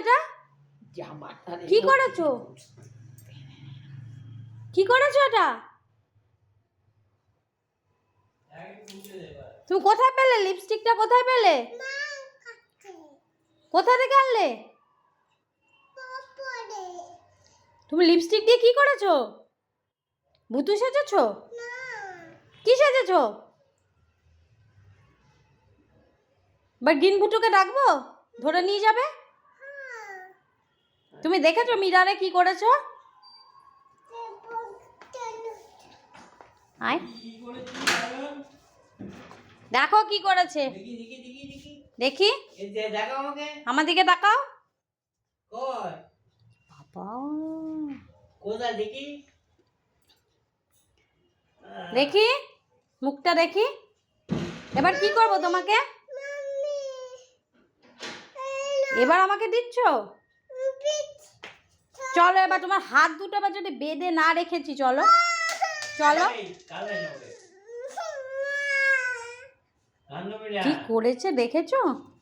এটা? কি করেছো? কি করেছো এটা? তুমি কোথায় পেলে লিপস্টিকটা? কোথায় পেলে? কোথা থেকে আনলে? তুমি লিপস্টিক দিয়ে কি করেছো? ভুতু সেজেছো? কি সেজেছো? বা গিন ভুতুকে ডাকবো, ধরে নিয়ে যাবে? তুমি দেখেছো মিরারে কি করেছো? আয় দেখো কি করেছে। দেখি, আমার দিকে তাকাও। বাবা, দেখি মুখটা দেখি। এবার কি করব তোমাকে? এবার আমাকে দিচ্ছ? চলো এবার তোমার হাত দুটো এবার যদি বেঁধে না রেখেছি, চলো চলো। কি করেছে দেখেছো?